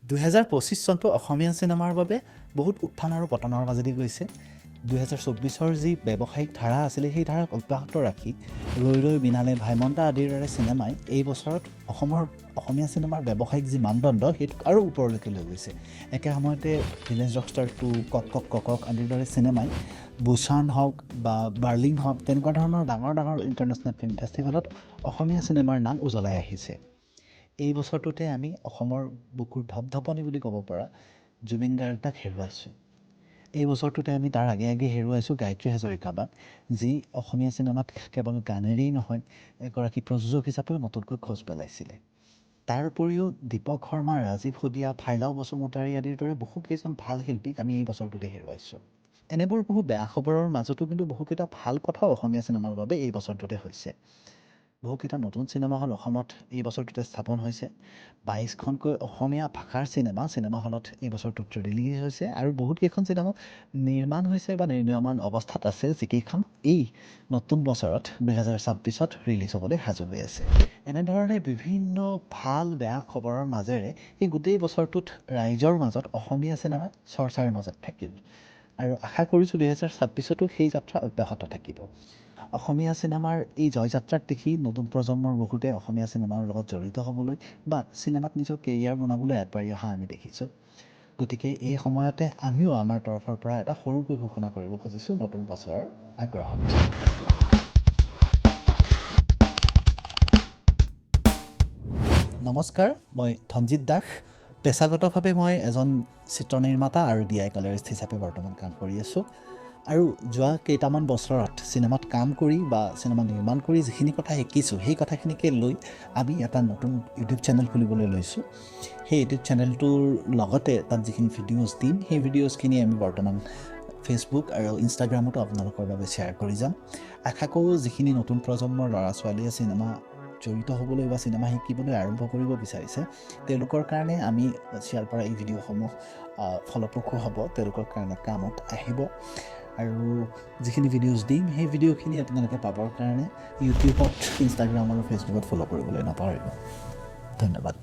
2025 চনটো অসমীয়া চিনেমাৰ বাবে বহুত উত্থান আৰু পতনৰ মাজেদি গৈছে। 2024ৰ যি ব্যৱসায়িক ধাৰা আছিলে সেই ধাৰাক অব্যাহত ৰাখি ৰৈ ৰৈ বিনালে ভাইমন্তা আদিৰ দৰে চিনেমাই এই বছৰত অসমীয়া চিনেমাৰ ব্যৱসায়িক যি মানদণ্ড সেইটোক আৰু ওপৰলৈকে লৈ গৈছে। একে সময়তে ভিলেজ ৰকষ্টাৰ 2, কক কক কক আদিৰ দৰে চিনেমাই বুছান হওক বা বাৰ্লিন হওক তেনেকুৱা ধৰণৰ ডাঙৰ ডাঙৰ ইণ্টাৰনেশ্যনেল ফিল্ম ফেষ্টিভেলত অসমীয়া চিনেমাৰ নাম উজ্বলাই আহিছে। এই বছৰটোতে আমি অসমৰ বুকুৰ ধপধপনি বুলি ক'ব পৰা জুবিন গাৰ্গক হেৰুৱাইছোঁ। এই বছৰটোতে আমি তাৰ আগে আগে হেৰুৱাইছোঁ গায়ত্ৰী হাজৰিকাবাক, যি অসমীয়া চিনেমাত কেৱল গানেৰেই নহয় এগৰাকী প্ৰযোজক হিচাপেও নতুনকৈ খোজ পেলাইছিলে। তাৰ উপৰিও দীপক শৰ্মা, ৰাজীৱ সুদিয়া, ফাইলাও বসুমতাৰী আদিৰ দৰে বহুকেইজন ভাল শিল্পীক আমি এই বছৰটোতে হেৰুৱাইছোঁ। এনেবোৰ বহু বেয়া খবৰৰ মাজতো কিন্তু বহুকেইটা ভাল কথাও অসমীয়া চিনেমাৰ বাবে এই বছৰটোতে হৈছে। বহুকেইটা নতুন চিনেমা হল অসমত এই বছৰটোতে স্থাপন হৈছে। 22খনকৈ অসমীয়া ভাষাৰ চিনেমা হলত এই বছৰটোত ৰিলিজ হৈছে আৰু বহুতকেইখন চিনেমা নিৰ্মাণ হৈছে বা নিৰ্মাণ অৱস্থাত আছে, যিকেইখন এই নতুন বছৰত 2026ত ৰিলিজ হ'বলৈ সাজু হৈ আছে। এনেধৰণে বিভিন্ন ভাল বেয়া খবৰৰ মাজেৰে এই গোটেই বছৰটোত ৰাইজৰ মাজত অসমীয়া চিনেমা চৰ্চাৰ মাজত থাকিল আৰু আশা কৰিছোঁ 2026তো সেই যাত্ৰা অব্যাহত থাকিব। অসমীয়া চিনেমাৰ এই জয়যাত্ৰাক দেখি নতুন প্ৰজন্মৰ বহুতে অসমীয়া চিনেমাৰ লগত জড়িত হ'বলৈ বা চিনেমাত নিজৰ কেৰিয়াৰ বনাবলৈ আগবাঢ়ি অহা আমি দেখিছোঁ। গতিকে এই সময়তে আমিও আমাৰ তৰফৰ পৰা এটা সৰুকৈ ঘোষণা কৰিব খুজিছোঁ নতুন বছৰৰ আগ্ৰহত। নমস্কাৰ, মই ধনজিৎ দাস। পেছাগতভাৱে মই এজন চিত্ৰ নিৰ্মাতা আৰু DI কালাৰিষ্ট হিচাপে বৰ্তমান কাম কৰি আছোঁ আৰু যোৱা কেইটামান বছৰত চিনেমাত কাম কৰি বা চিনেমা নিৰ্মাণ কৰি যিখিনি কথা শিকিছোঁ সেই কথাখিনিকে লৈ আমি এটা নতুন ইউটিউব চেনেল খুলিবলৈ লৈছোঁ। সেই ইউটিউব চেনেলটোৰ লগতে তাত যিখিনি ভিডিঅ'জ দিম সেই ভিডিঅ'জখিনি আমি বৰ্তমান ফেচবুক আৰু ইনষ্টাগ্ৰামতো আপোনালোকৰ বাবে শ্বেয়াৰ কৰি যাম। আশা কৰোঁ যিখিনি নতুন প্ৰজন্মৰ ল'ৰা ছোৱালীয়ে চিনেমা জড়িত হ'বলৈ বা চিনেমা শিকিবলৈ আৰম্ভ কৰিব বিচাৰিছে তেওঁলোকৰ কাৰণে আমি শ্বেয়াৰ কৰা এই ভিডিঅ'সমূহ ফলপ্ৰসূ হ'ব, তেওঁলোকৰ কাৰণে কামত আহিব। আৰু যিখিনি ভিডিঅ'জ দিম সেই ভিডিঅ'খিনি আপোনালোকে পাবৰ কাৰণে ইউটিউবত, ইনষ্টাগ্ৰাম আৰু ফেচবুকত ফ'ল' কৰিবলৈ নাপাহৰিব। ধন্যবাদ।